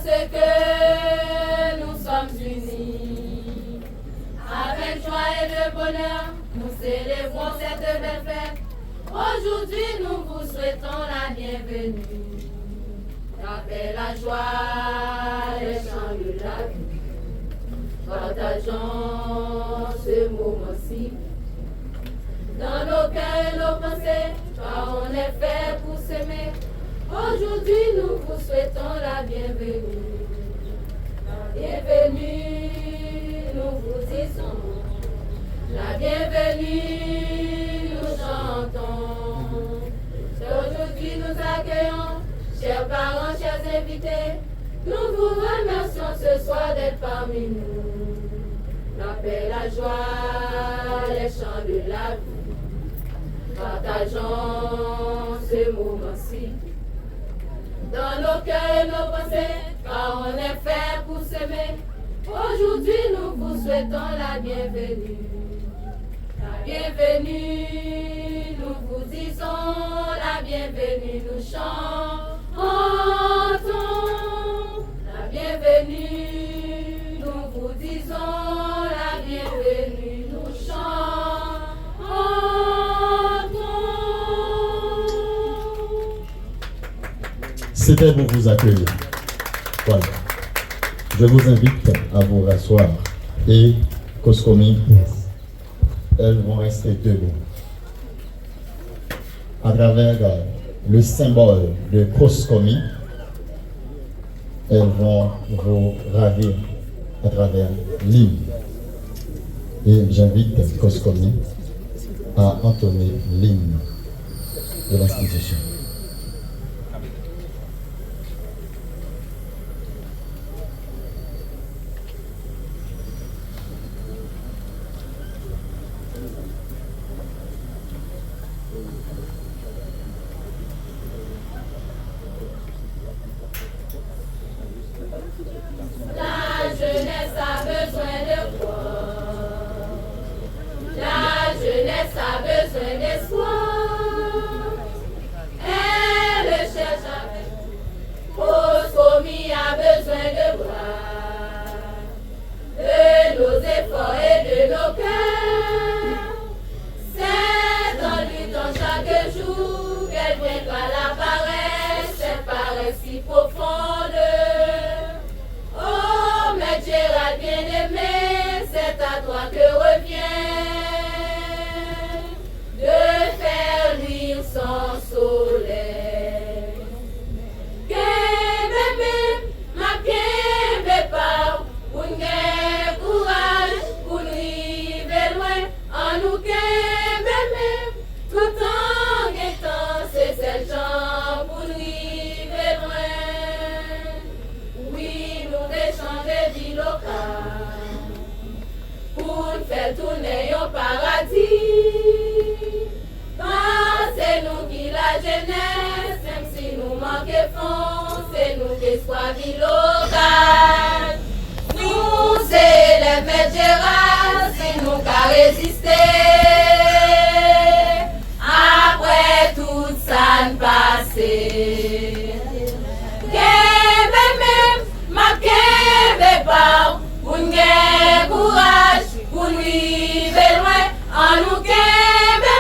que nous sommes unis. Avec joie et de bonheur, nous célébrons cette belle fête. Aujourd'hui, nous vous souhaitons la bienvenue. La paix, la joie, les chants de la vie. Partageons ce moment-ci. Dans nos cœurs et nos pensées, car on est fait pour s'aimer. Aujourd'hui, nous vous souhaitons la bienvenue. La bienvenue, nous vous disons. La bienvenue, nous chantons. Aujourd'hui, nous accueillons, chers parents, chers invités. Nous vous remercions ce soir d'être parmi nous. La paix, la joie, les chants de la vie. Partageons ce moment-ci. Dans nos cœurs et nos pensées, car on est fait pour s'aimer. Aujourd'hui, nous vous souhaitons la bienvenue. La bienvenue, nous vous disons la bienvenue, nous chantons. La bienvenue, nous vous disons la bienvenue, nous chantons. C'était pour vous accueillir. Voilà. Je vous invite à vous rasseoir et Koskomi, elles vont rester debout. À travers le symbole de Koskomi, elles vont vous ravir à travers l'hymne. Et j'invite Koskomi à entonner l'hymne de l'institution. La jeunesse a besoin de quoi? La jeunesse a besoin d'espoir. Elle cherche avec. Koskomi a besoin de bras, de nos efforts et de nos cœurs. C'est en luttant chaque jour qu'elle vaincra la paresse, cette paresse si profonde. Oh, mais Gérald bien-aimé, c'est à toi que revient de faire luire son soleil. Kébé, ma kébé pas, pour nous courage, pour nous arriver loin, en nous kébé, tout en étant, c'est celle gens pour nous arriver loin. Oui, nous échanger vie locale pour faire tourner au paradis. C'est nous qui la jeunesse, même si nous manquons fonds, c'est nous qui soit vie locale. Nous, c'est les maîtres Gérald, c'est nous qui avons résisté. Après tout ça passé. Ma kébé pas, pour nous courage, pour nous vivre loin, en nous kébé,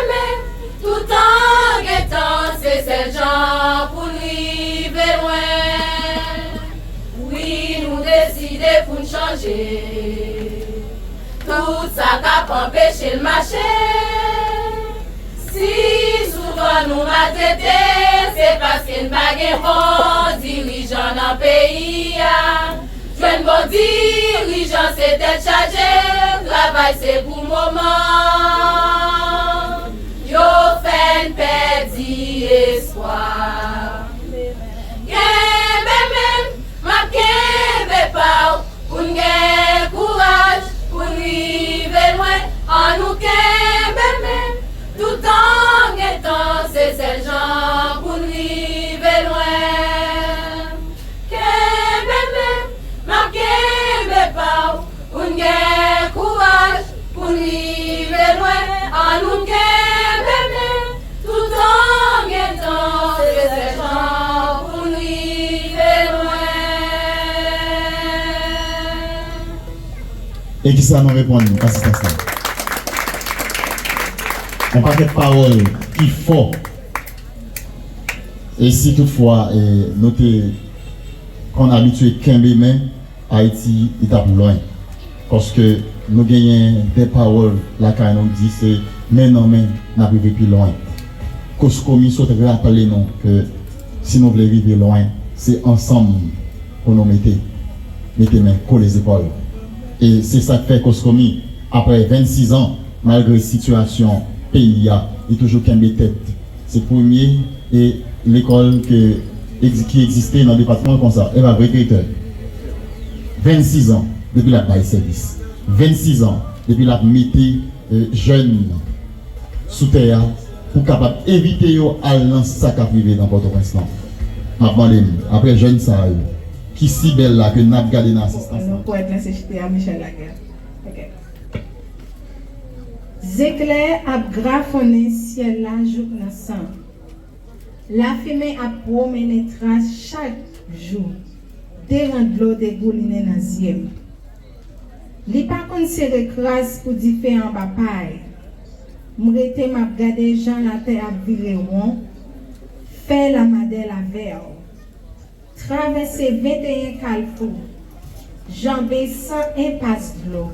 tout en guettant, c'est ces gens pour nous vivre loin. Oui, nous décidons pour nous changer, tout ça qui a empêché le marché. Si souvent nous maltraités, c'est parce qu'il n'y a pas de bons dirigeants dans le pays. Jeune bon dirigeant, c'est d'être chargé, travail c'est pour le moment. Yo fait perdu espoir. Ma kébé pas, pour nous courage, pour nous vivre loin, en nous kébé. Tout en guettant, c'est ces gens pour nous vivre loin. Ma kébé pas, pour nous courage, pour nous vivre loin, en nous kébé. Tout en guettant, Et qui ça nous répond, assistance là? Un paquet de paroles qui fort. Et si toutefois, notez qu'on a habitué Kembe, mais Haïti est à loin. Parce que nous gagnons des paroles, là, quand on dit, c'est mais non, mais nous arrivons plus loin. Koskomi souhaite rappeler nous que si nous voulons vivre loin, c'est ensemble pour nous mettre main, coller les épaules. Et c'est ça que fait Koskomi, après 26 ans, malgré la situation, pays il toujours Kembe tête. C'est premier et l'école qui existait dans le département comme ça, elle va recruter 26 ans depuis la bail service, 26 ans depuis la métier jeunes sous terre pour capable éviter à lancer ça qui privé dans Port-au-Prince. Après jeune ça qui si belle là que n'a gardé dans l'assistance. Non pour être nécessité à Michel Laguerre. OK. Zéclair a graffonné ciel là jour dans sang. La fumée a promené trace chaque jour. Derrière de l'eau dégouline dans ziem. Li pa kon se recrase pour différents batailles. M'rete m'a gade Jean la terre a viré rond. Fait la madelle à verre. Traverser 21 carrefours. Jambé sans impasse de l'eau.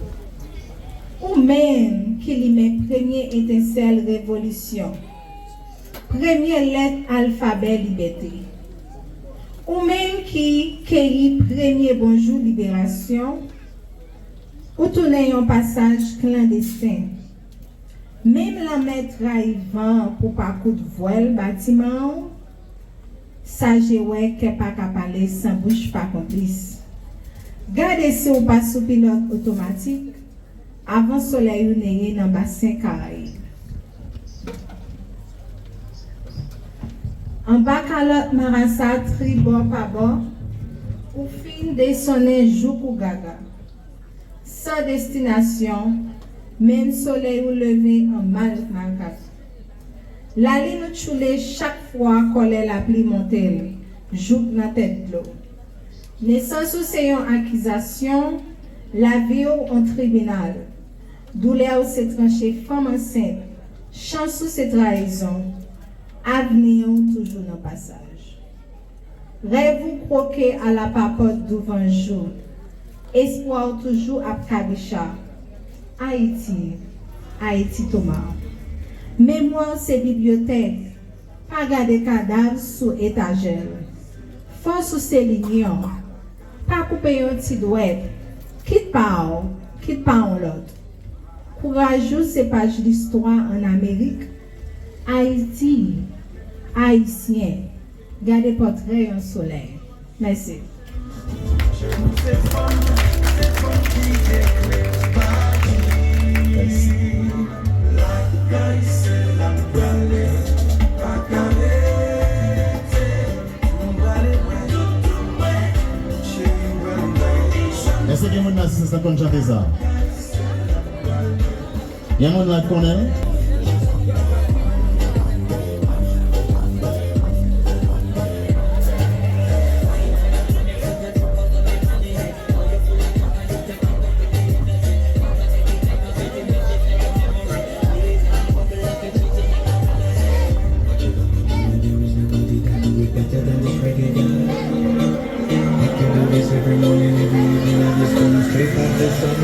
Ou même qui li met première étincelle révolution. Première lettre alphabet liberté. Ou même qui cueillit premier bonjour libération. Ou tourner un passage clandestin. Même la maître arrivant pour parcours de voile bâtiment, ça j'ai qu'elle pas qu'à parler sans bouche pas complice. Gardez si ou pas sous pilote automatique avant soleil ou n'est dans bassin Caraïbe. En bas calotte marassa tribord par bord, ou fin descendre jour pour gaga. Sans destination, même soleil ou levé en mal marquage. La ligne choulée chaque fois qu'on la pluie montée, joue dans tête de l'eau. Naissance ou c'est une accusation, la vie en tribunal. Douleur ou c'est tranché femme enceinte, chance ou c'est trahison, avenir toujours dans passage. Rêve ou croquer à la papote devant jour, espoir toujours à Kabicha. Haïti, Haïti Thomas. Mémoire c'est bibliothèque, pas garder cadavres sous étagère. Force ou c'est lignon, pas couper un petit doigt, quitte pas en l'autre. Courageux c'est page d'histoire en Amérique. Haïti, Haïtien, gardez portrait en soleil. Merci. Est-ce que vous avez ça comme chanter ça? Il y a un monde qui connaît? Every morning, every evening, I just go straight up the sun.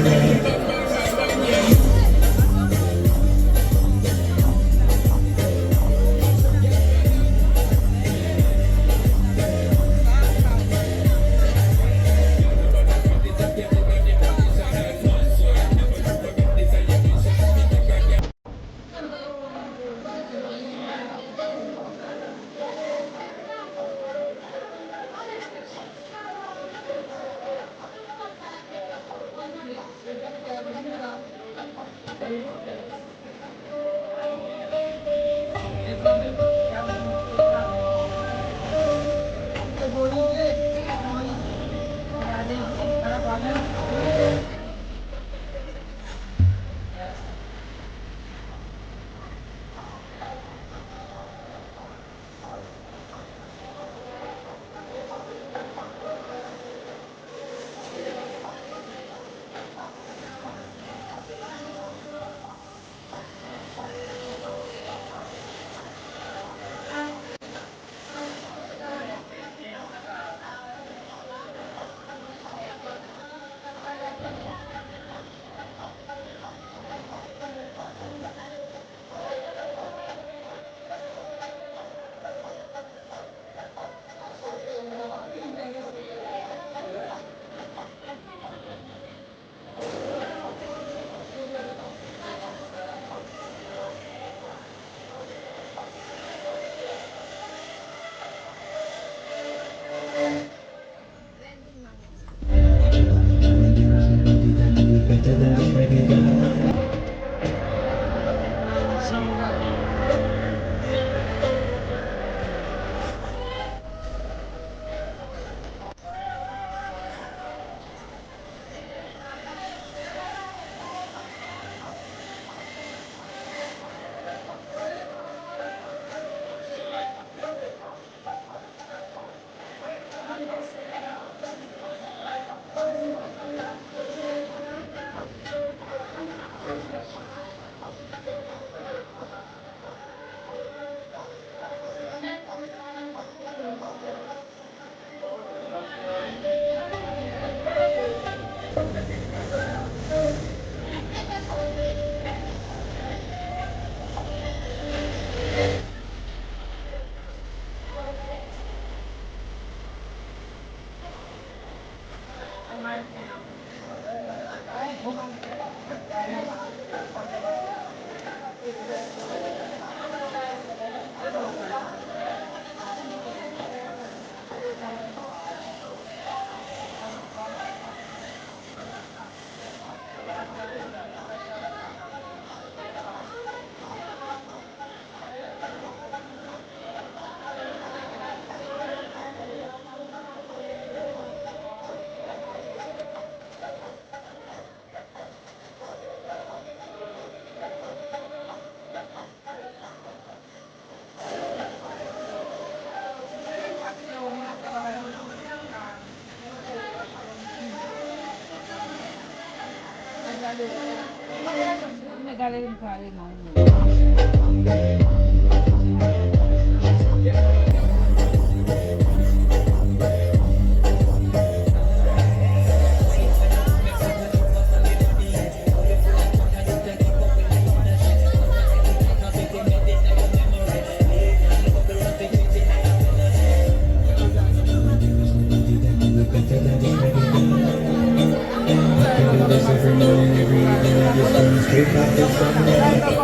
Every morning, every evening, I just wanna straight back to somewhere.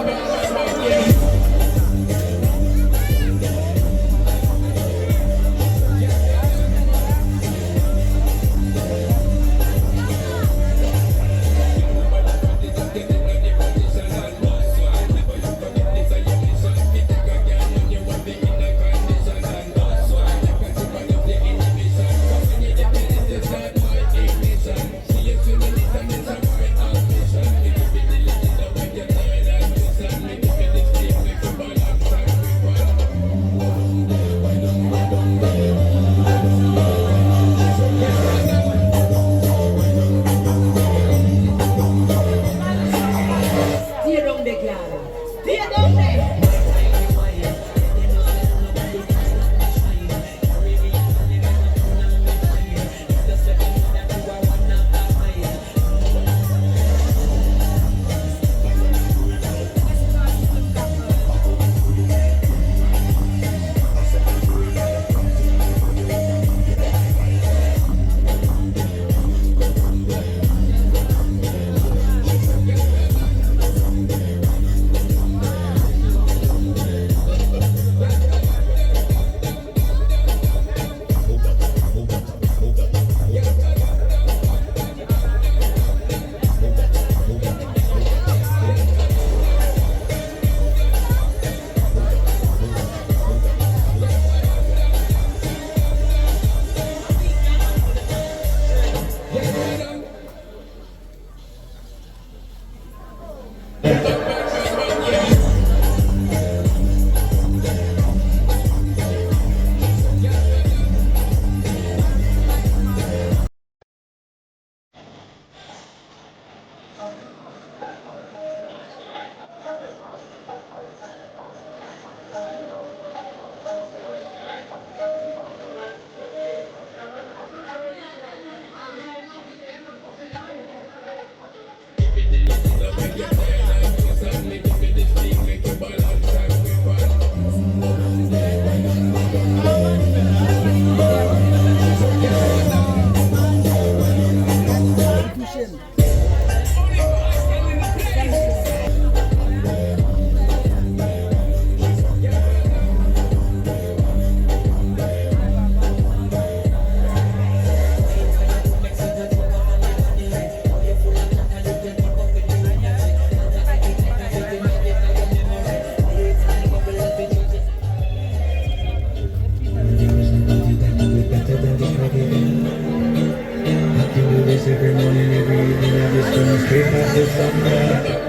Every morning, every evening, I just wanna straight back to somewhere.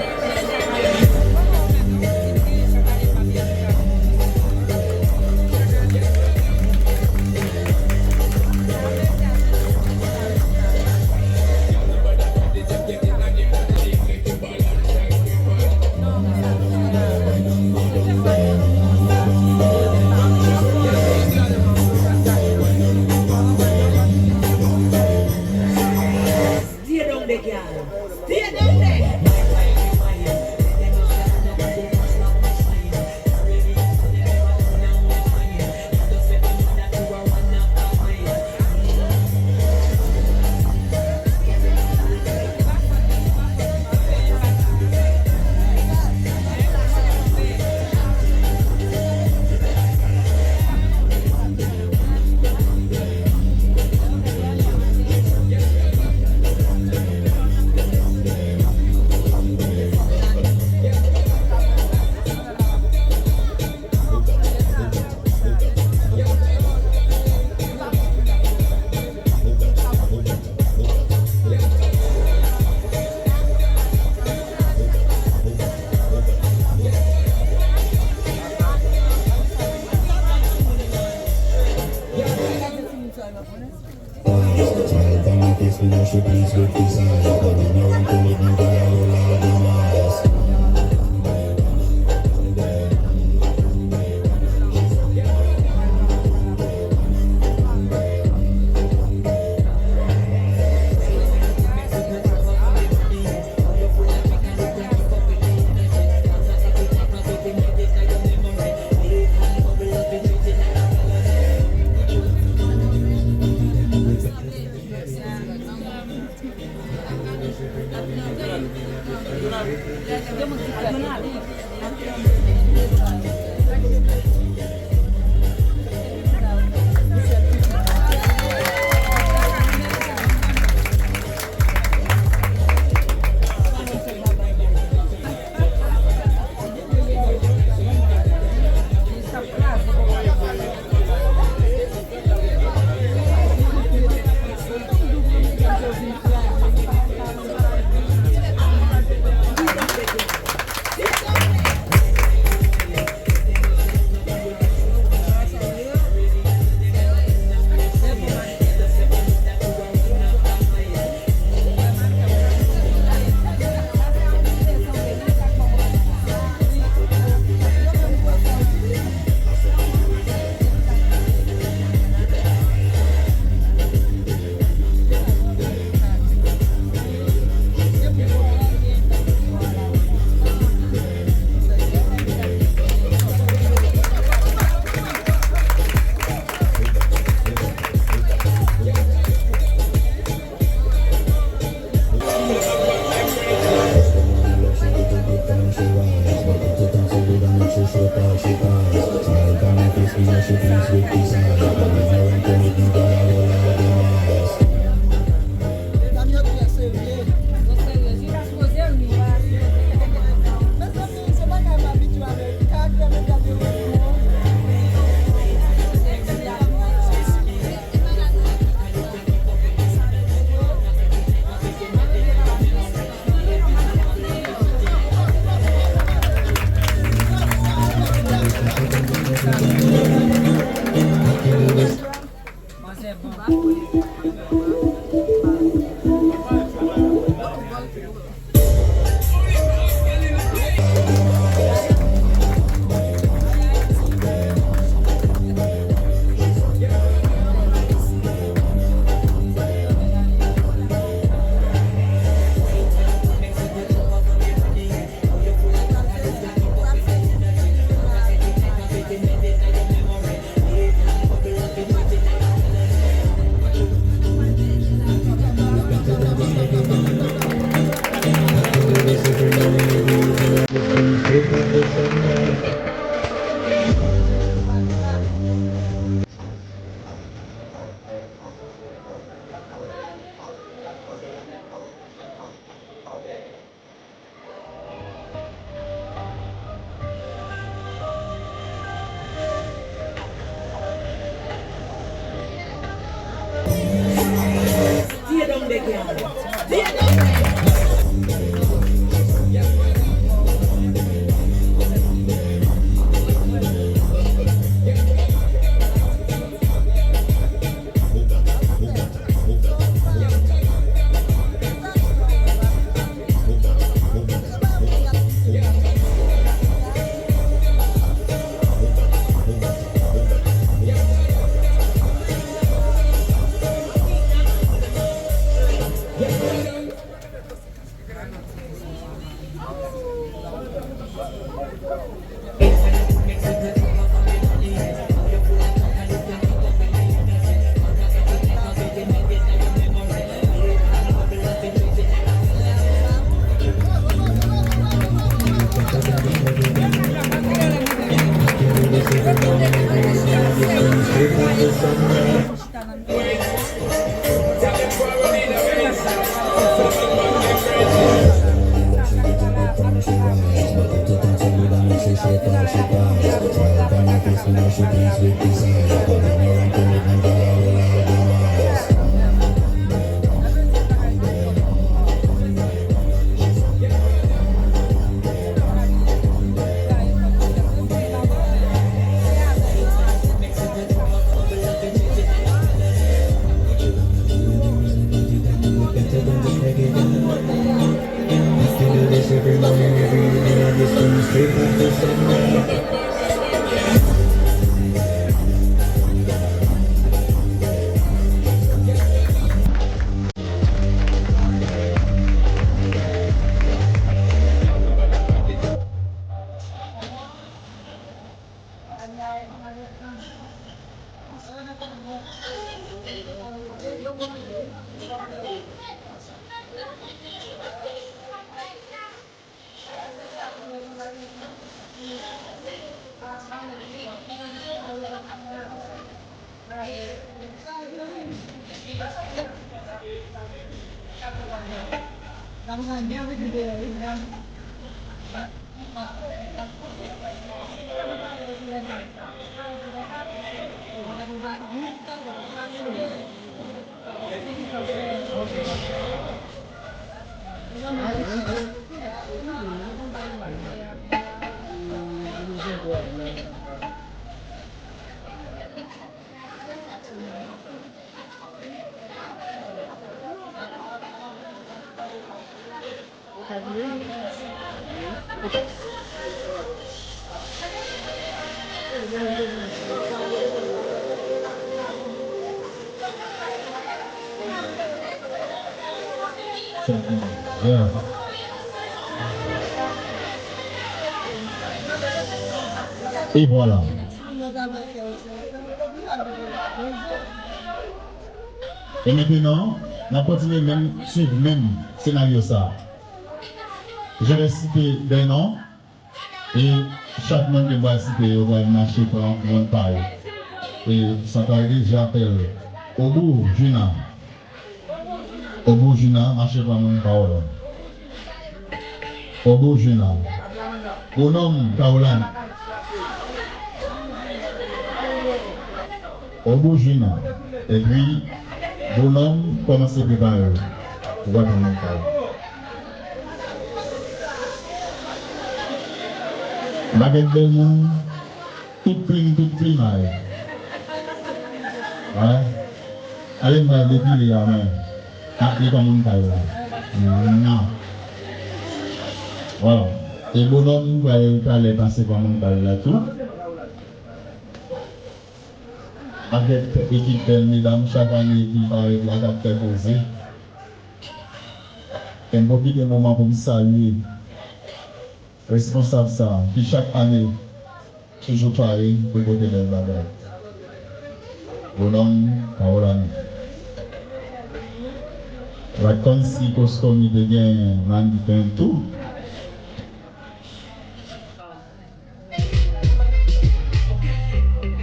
Stay down there, girl. Stay down there. face, we know she pleased with this eyes. But we know I'm to make me go all over the miles. Bien. Et voilà. Et maintenant, on va continuer même suivre même scénario ça. Je vais citer des noms et chaque monde va citer, on va marcher pour un monde pareil. Et ça t'arrive, j'appelle Obu Juna. Obu Juna, marcher pour un monde pareil. Obu Juna. Bonhomme Kaolan. Obu Juna. Et puis, bonhomme, commencez à préparer. Pour voir comment on parle. Baguette de monde, tout prime, ouais. Allez, me dépiler la main. Appelez comme une taille. Non. Voilà. Et bonhomme, va aller passer comme une taille là tout. Avec l'équipe belle, mesdames, chaque année, qui parle de la date posée. Et je profite des moments pour me saluer. Responsable ça, qui chaque année, toujours pareil, pour côté de la date. Bonhomme, Kaolan. La consi Coscomi devient un tout.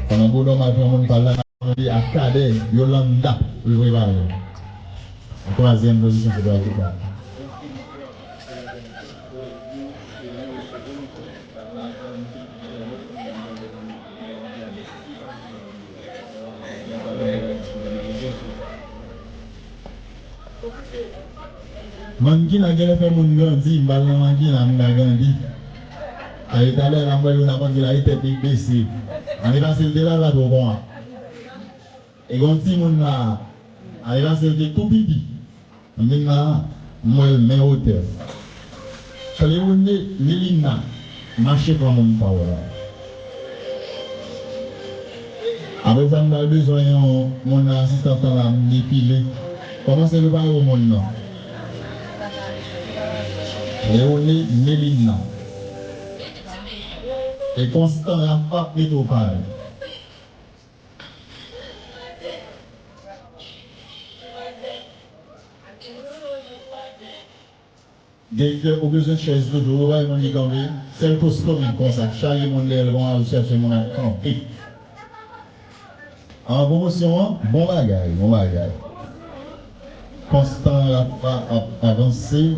Pendant que l'homme a fait mon parler à Cadet, Yolanda, le rival. En troisième position, c'est la victoire. Mankin a fait mon grandi, Mbala Mankin a grandi. À l'Italie, la moelle, on a pas été baissé. On est passé de là, au bon. Et quand si mon là, on est passé de tout petit. On est là, moi, mais hauteur. Je l'ai dit, Mélina, marcher comme mon power. Avec ça, on a besoin de mon assistant à m'épiler. Comment c'est le pas au monde là? Et on est Mélina. Et constant la frappe est au pareil. Dès que au besoin de chaise de dos, on dit comme c'est le poste comme ça. Charlie Mondel va chercher mon accent. En promotion, bon bagage, bon bagage. Constant la frappe avancée.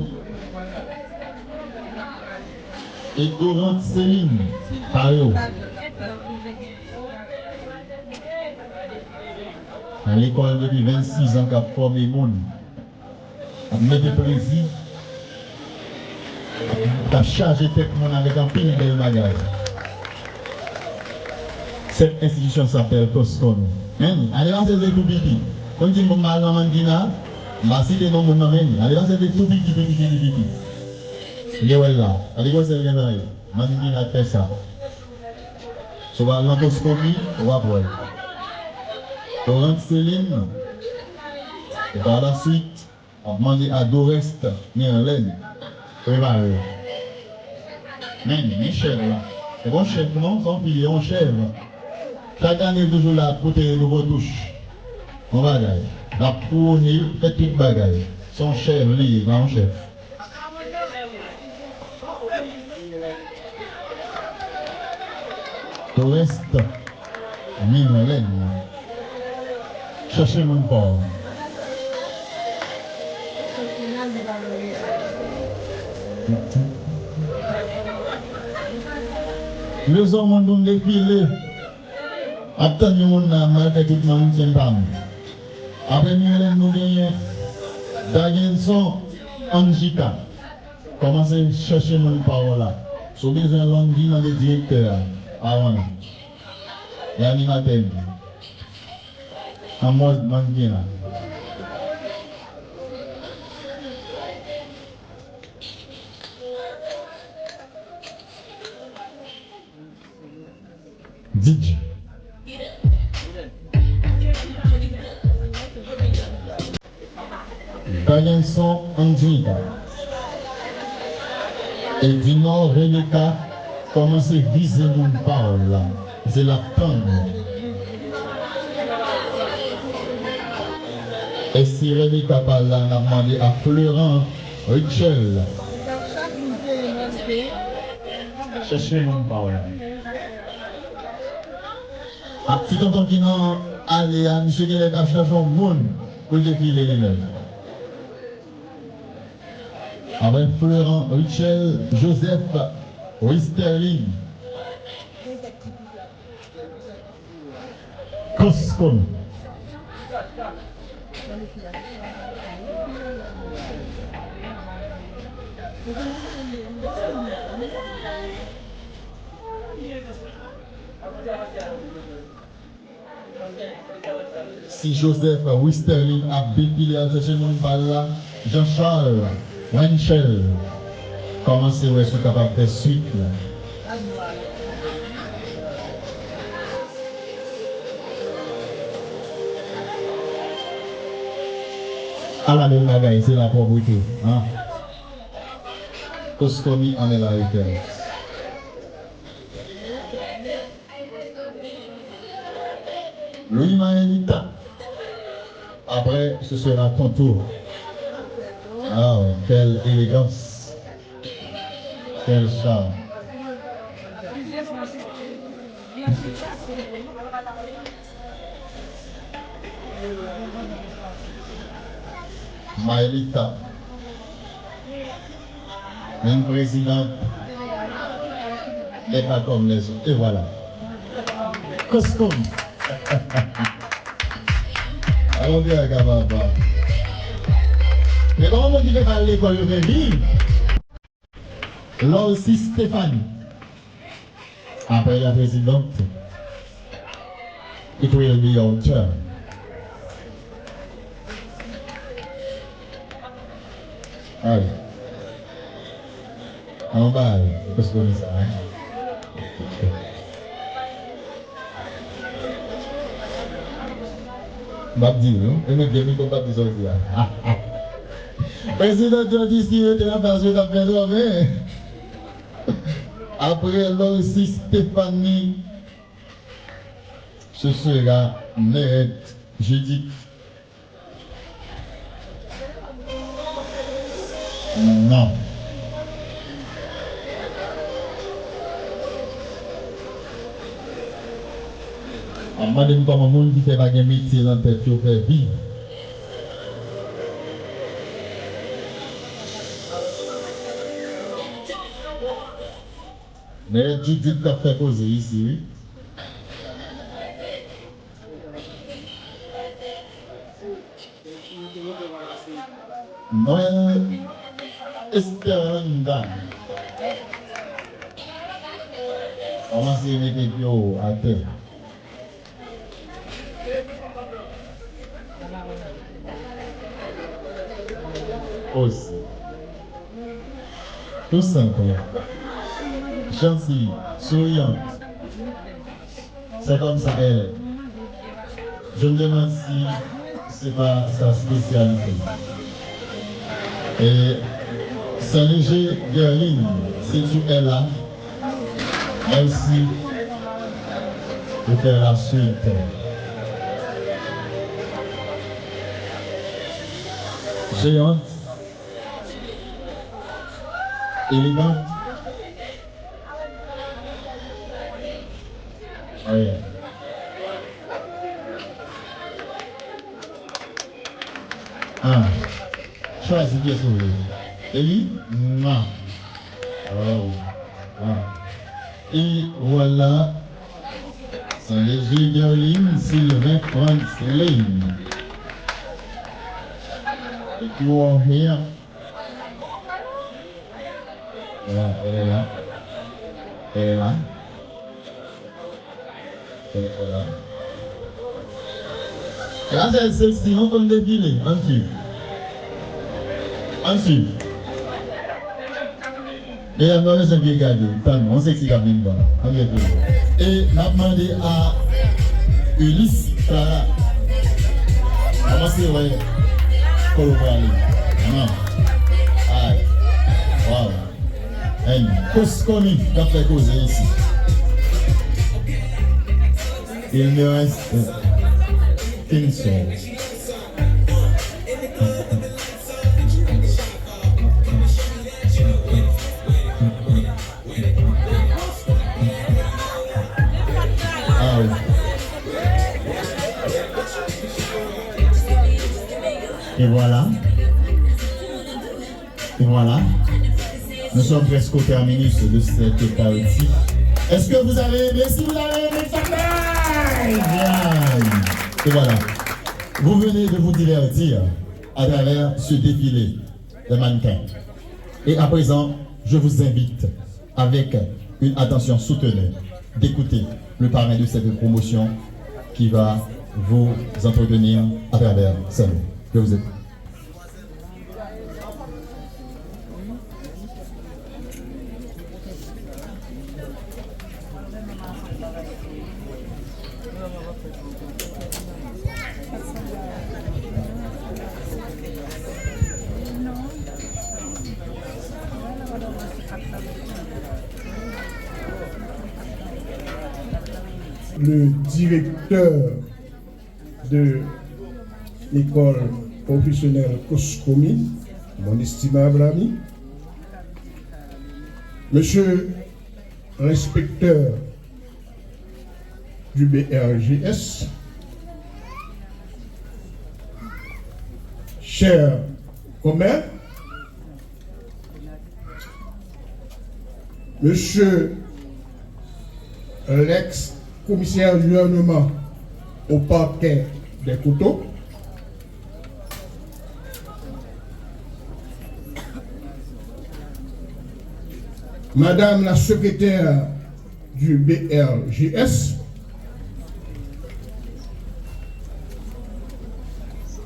Et Laurent Céline, pareil. À l'école depuis 26 ans, qui a formé le monde, a mis des plaisir, a chargé tête monde avec un pile de bagages. Cette institution s'appelle Coscom. Allez lancer des tout petits. Comme dit mon mal en Mandina, ma cité non mon ami. Allez lancer des tout petits. Il est là. Allez lancer des gens. Mandina fait ça. So va l'endoscopie, on va voir. Laurent Céline, et par la suite, on va demander à Dorest, Myrlène, préparer. Mais chèvre là. C'est bon chèvre, non? Sans pilier, on chèvre. Chaque année, toujours là, pour te nouveau touche. On va gagner. La fournir, fait toute bagaille. Son chef, lui, grand chef. Tout reste, mine laine. Cherchez mon corps. Les hommes ont défilé. Attends, nous avons fait tout le monde qui est après, nous avons gagné Dagenson Anjika. Commencez à chercher mon parole là. Si vous avez besoin de l'anglais dans le directeur, avant. Et animateur. En mode manguina. DJ. Dagenson Anjika. Et du nord, Rebecca commence à viser mon parole là. C'est la peine. Et si Rebecca parle là, on a demandé à Florent Richel. Cherchez mon parole. Un petit tonton qui n'a allé à monsieur qui a cherché un monde pour défiler les mêmes. Avec Florent Richel, Joseph Wisterling, Coscom. Si Joseph Wisterling a défilé à chercher mon balle là, Jean-Charles Wenchel, comment c'est où est-ce capable de faire suite là? À la même bagaille, c'est la propriété. Hein? Coscomi en est la référence. Louis Maëlita. Après, ce sera ton tour. Ah, quelle élégance. Quel charme. Maëlita. Une présidente n'est pas comme les autres. Et voilà. Coscom. Allons bien, Gababa. Mais comment on dit que à l'école de vie? Là aussi, Stéphane. Après la présidente, it will be your turn. Allez. En bas, parce qu'on est ça. Babdi, non? Et nous devons pas dire ça. Président de d'ici, il était là parce que t'as fait dormir. Après là aussi, Stéphanie, ce sera Nérette Judith. Non. On m'a dit comment monde qui fait pas de métier dans tête qui fait vivre. Mais Judith t'a fait poser ici, oui. Moi, Esperanda. On va se mettre les pieds à terre. Aussi. Tout simple. Gentille, souriante. C'est comme ça elle est. Je me demande si c'est pas sa spécialité. Et Saint-Léger Guerline, si tu es là, elle aussi, et faire la suite. Géante. Élégant. Oui. Ah. Choisis bien sûr. Élie? Non. Oh. Ah. Et voilà. Sont les Gilles Sylvain Franceline. If you are here, elle est là. Elle est là. Elle est là. Là, c'est celle-ci, on peut le défiler. Ensuite. Et la nouvelle, c'est bien gardé. On sait que c'est gardé. Et on a demandé à Ulysse Clara. Comment c'est, ouais? Pour le aller. Non. Aïe. Wow. Qu'est-ce qu'on a fait causer ici? Il me reste une seule. Ah oui. Et voilà. Et voilà. Nous sommes presque au terminus de cette partie. Est-ce que vous avez aimé? Si vous avez aimé, ça fait bien. Et voilà. Vous venez de vous divertir à travers ce défilé de mannequins. Et à présent, je vous invite, avec une attention soutenue, d'écouter le parrain de cette promotion qui va vous entretenir à travers ça. Je vous écoute. Le directeur de l'école professionnelle Coscomi, mon estimable ami, monsieur l'inspecteur du BRGS, cher Comer, monsieur l'ex-commissaire du gouvernement au parquet des couteaux, madame la secrétaire du BRGS,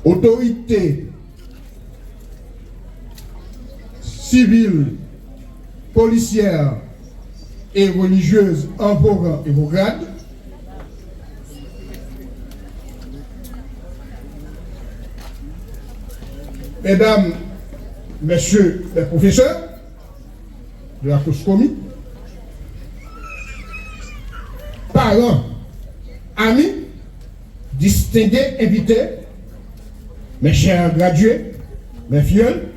autorité civile, policière et religieuse en vos rangs et vos grades, mesdames, messieurs les professeurs de la Coscomi, parents, amis, distingués invités, mes chers gradués, mes filleuls,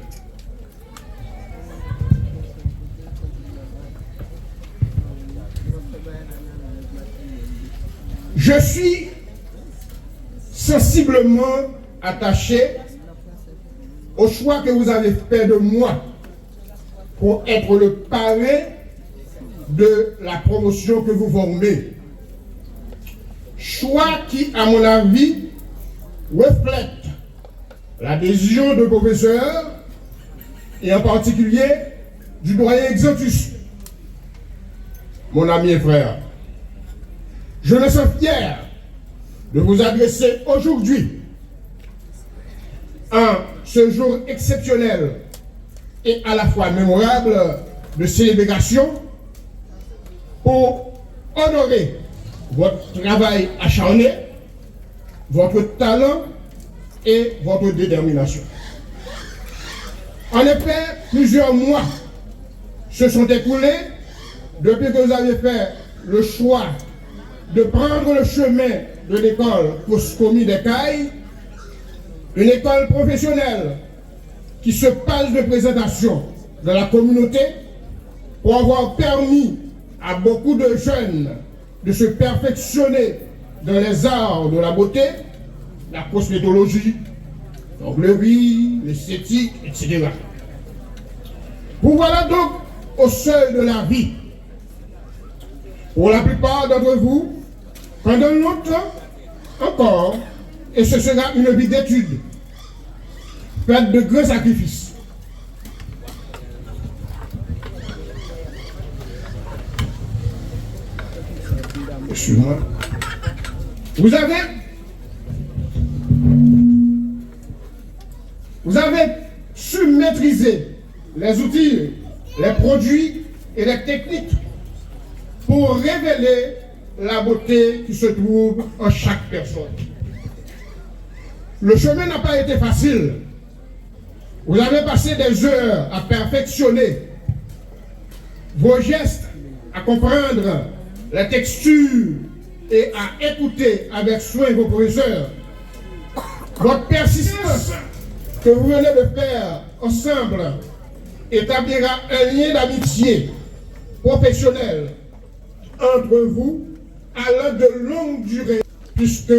je suis sensiblement attaché au choix que vous avez fait de moi pour être le parrain de la promotion que vous formez. Choix qui, à mon avis, reflète l'adhésion de professeurs et en particulier du doyen Exotus, mon ami et frère. Je me sens fier de vous adresser aujourd'hui, en ce jour exceptionnel et à la fois mémorable de célébration, pour honorer votre travail acharné, votre talent et votre détermination. En effet, plusieurs mois se sont écoulés depuis que vous avez fait le choix de prendre le chemin de l'école Coscomi des Cailles, une école professionnelle qui se passe de présentation dans la communauté pour avoir permis à beaucoup de jeunes de se perfectionner dans les arts de la beauté, la cosmétologie, l'onglerie, l'esthétique, etc. Vous voilà donc au seuil de la vie. Pour la plupart d'entre vous, pendant longtemps encore, et ce sera une vie d'études, faite de grands sacrifices. Excuse-moi. Vous avez su maîtriser les outils, les produits et les techniques pour révéler la beauté qui se trouve en chaque personne. Le chemin n'a pas été facile. Vous avez passé des heures à perfectionner vos gestes, à comprendre la texture et à écouter avec soin vos professeurs. Votre persistance que vous venez de faire ensemble établira un lien d'amitié professionnelle entre vous allant de longue durée, puisque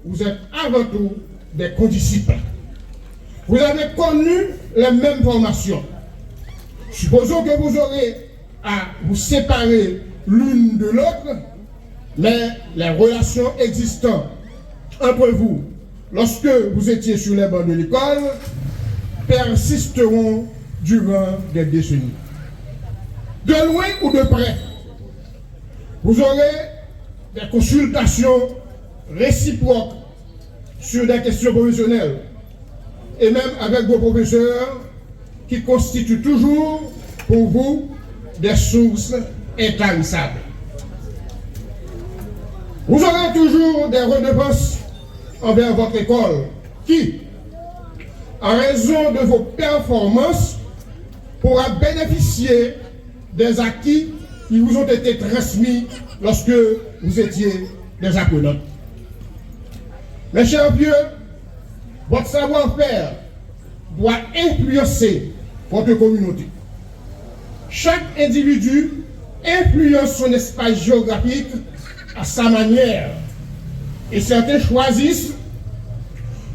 vous êtes avant tout des condisciples. Vous avez connu les mêmes formations. Supposons que vous aurez à vous séparer l'une de l'autre, mais les relations existantes entre vous lorsque vous étiez sur les bancs de l'école persisteront durant des décennies. De loin ou de près, vous aurez des consultations réciproques sur des questions professionnelles et même avec vos professeurs qui constituent toujours pour vous des sources intarissables. Vous aurez toujours des redevances envers votre école qui, en raison de vos performances, pourra bénéficier des acquis qui vous ont été transmis lorsque vous étiez des apprenants. Mes chers vieux, votre savoir-faire doit influencer votre communauté. Chaque individu influence son espace géographique à sa manière et certains choisissent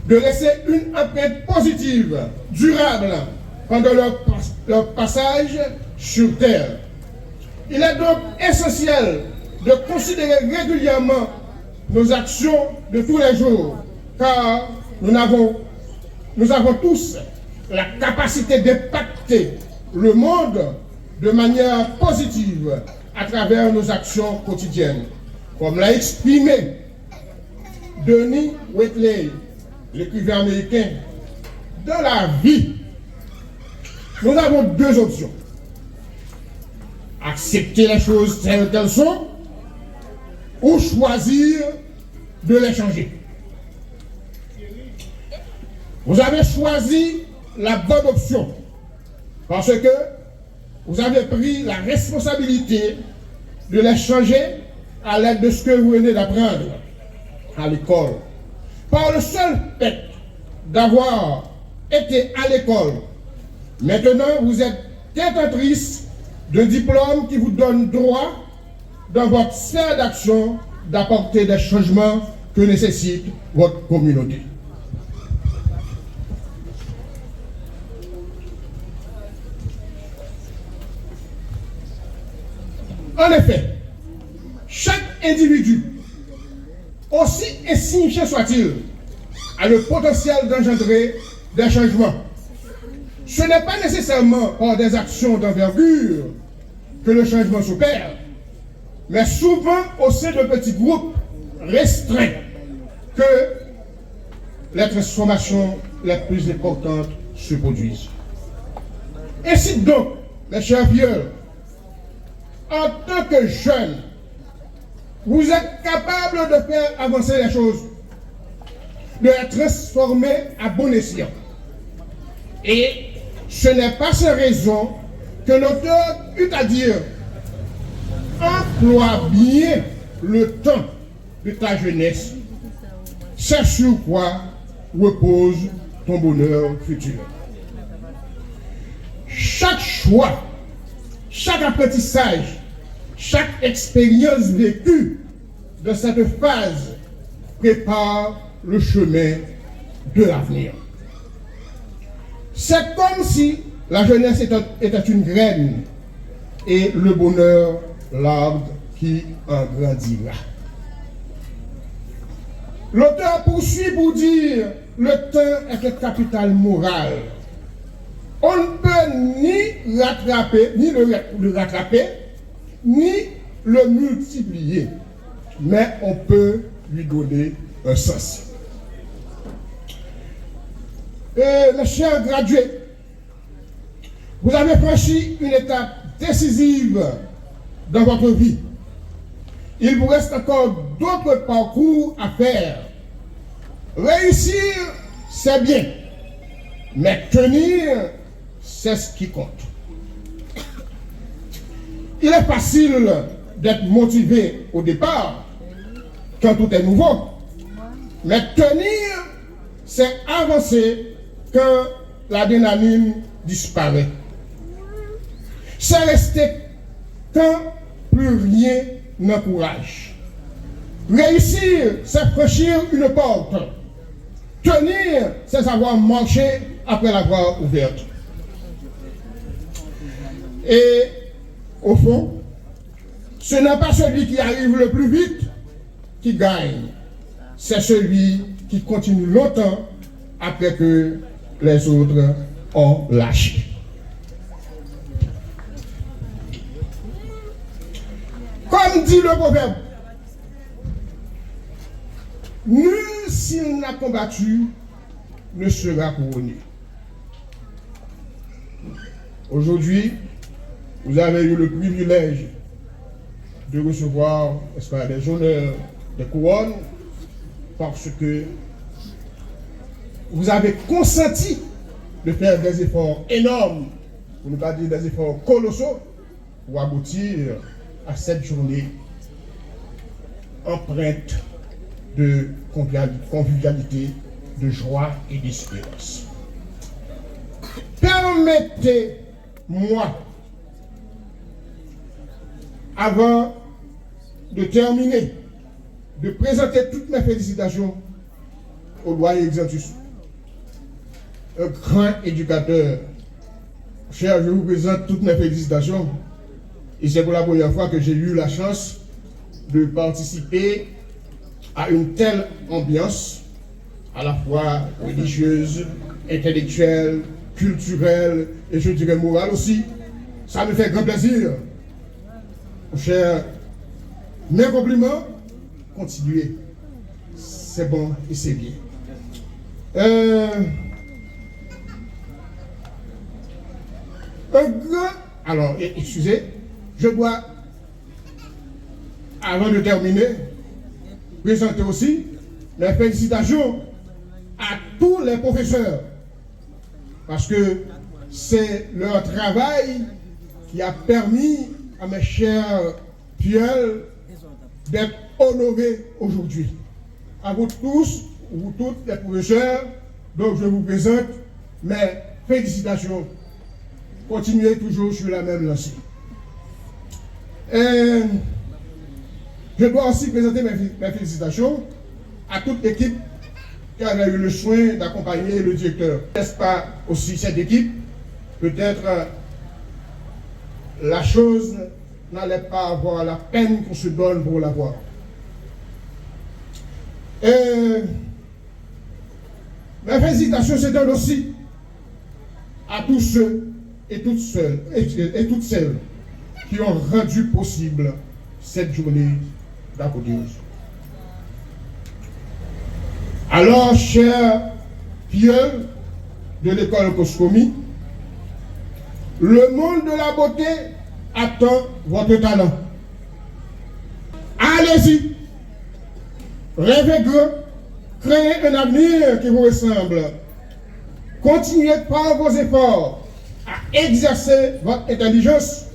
de laisser une empreinte positive, durable pendant leur passage sur Terre. Il est donc essentiel de considérer régulièrement nos actions de tous les jours, car nous avons tous la capacité d'impacter le monde de manière positive à travers nos actions quotidiennes. Comme l'a exprimé Denis Whitley, l'écrivain américain, dans la vie, nous avons deux options. Accepter les choses telles qu'elles sont ou choisir de les changer. Vous avez choisi la bonne option parce que vous avez pris la responsabilité de les changer à l'aide de ce que vous venez d'apprendre à l'école. Par le seul fait d'avoir été à l'école, maintenant vous êtes détentrice de diplômes qui vous donnent droit dans votre sphère d'action d'apporter des changements que nécessite votre communauté. En effet, chaque individu, aussi insignifiant soit-il, a le potentiel d'engendrer des changements. Ce n'est pas nécessairement par des actions d'envergure que le changement s'opère, mais souvent au sein de petits groupes restreints que les transformations les plus importantes se produisent. Ainsi donc, mes chers vieux, en tant que jeunes, vous êtes capables de faire avancer les choses, de les transformer à bon escient. Et ce n'est pas sans raison que l'auteur eut à dire: emploie bien le temps de ta jeunesse. C'est sur quoi repose ton bonheur futur. Chaque choix, chaque apprentissage, chaque expérience vécue de cette phase prépare le chemin de l'avenir. C'est comme si la jeunesse était une graine et le bonheur l'arbre qui en grandira. L'auteur poursuit pour dire le temps est un capital moral. On ne peut ni rattraper, ni le rattraper, ni le multiplier, mais on peut lui donner un sens. Mes chers gradués, vous avez franchi une étape décisive dans votre vie. Il vous reste encore d'autres parcours à faire. Réussir, c'est bien, mais tenir, c'est ce qui compte. Il est facile d'être motivé au départ, quand tout est nouveau, mais tenir, c'est avancer quand l'adrénaline disparaît. C'est rester quand plus rien n'encourage. Réussir, c'est franchir une porte. Tenir, c'est savoir marcher après l'avoir ouverte. Et au fond, ce n'est pas celui qui arrive le plus vite qui gagne. C'est celui qui continue longtemps après que les autres ont lâché. Comme dit le proverbe, nul s'il n'a combattu ne sera couronné. Aujourd'hui, vous avez eu le privilège de recevoir, n'est-ce pas, des honneurs, des couronnes, parce que vous avez consenti de faire des efforts énormes, pour ne pas dire des efforts colossaux, pour aboutir à cette journée empreinte de convivialité, de joie et d'espérance. Permettez-moi, avant de terminer, de présenter toutes mes félicitations au doyen Exantus, un grand éducateur. Cher, je vous présente toutes mes félicitations. Et c'est pour la première fois que j'ai eu la chance de participer à une telle ambiance, à la fois religieuse, intellectuelle, culturelle et je dirais morale aussi. Ça me fait grand plaisir. Cher, mes compliments, continuez. C'est bon et c'est bien. Alors, excusez, je dois, avant de terminer, présenter aussi les félicitations à tous les professeurs, parce que c'est leur travail qui a permis à mes chers pupilles d'être honorés aujourd'hui. À vous tous, vous toutes les professeurs, donc je vous présente mes félicitations. Continuez toujours sur la même lancée. Je dois aussi présenter mes félicitations à toute l'équipe qui avait eu le soin d'accompagner le directeur. N'est-ce pas aussi cette équipe? Peut-être la chose n'allait pas avoir la peine qu'on se donne pour l'avoir. Mes félicitations se donnent aussi à tous ceux et toutes celles qui ont rendu possible cette journée d'apothéose. Alors, chers pieux de l'école Coscomi, le monde de la beauté attend votre talent. Allez-y, rêvez grand, créez un avenir qui vous ressemble. Continuez par vos efforts à exercer votre intelligence,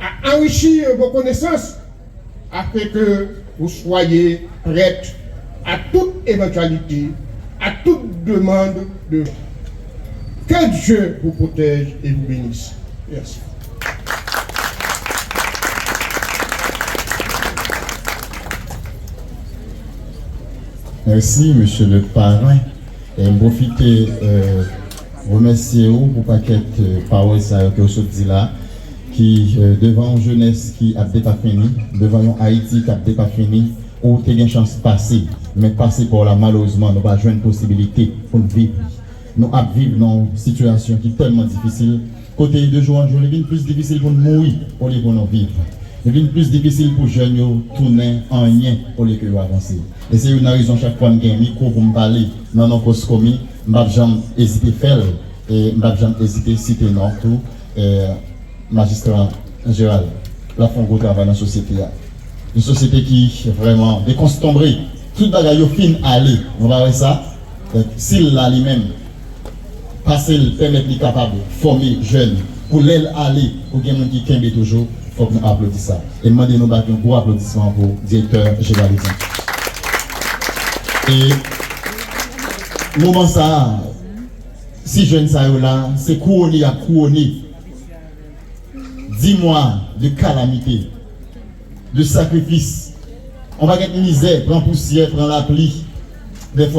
à enrichir vos connaissances, afin que vous soyez prêts à toute éventualité, à toute demande de que Dieu vous protège et vous bénisse. Merci. Merci, monsieur le parrain. Et profitez remercier vous pour paquet paroles que vous dit là, qui devant une jeunesse qui a pas fini, devant un Haïti qui a pas fini, où tu as une chance de passer, mais passer pour là, malheureusement, nous n'avons pas une possibilité pour nous vivre. Nous avons vivre dans une situation qui est tellement difficile. Côté de jour en jour, il est plus difficile pour nous mourir au lieu pour nous vivre. Il est plus difficile pour les jeunes de tourner en rien au lieu que avancer. Et c'est une raison chaque fois que j'ai un micro pour me parler dans nos coscomies, je ne vais jamais hésiter à faire et je ne vais jamais hésiter à citer non tout magistrat en général. La font gros travail dans la société. Une société qui est vraiment déconstombrée. Tout le bagage est fin aller. On va voir ça. S'il l'a lui-même, passer le permettre les capables de former jeunes pour l'aile aller, pour qu'il y ait des gens qui kembe toujours, il faut que nous applaudissions ça. Et demandez nous battre un gros applaudissement pour le directeur général. Et moment ça, si jeune ça là, c'est couronné à couronné. 10 mois de calamité, de sacrifice. On va être misère, prendre poussière, prendre la pluie. Des fois,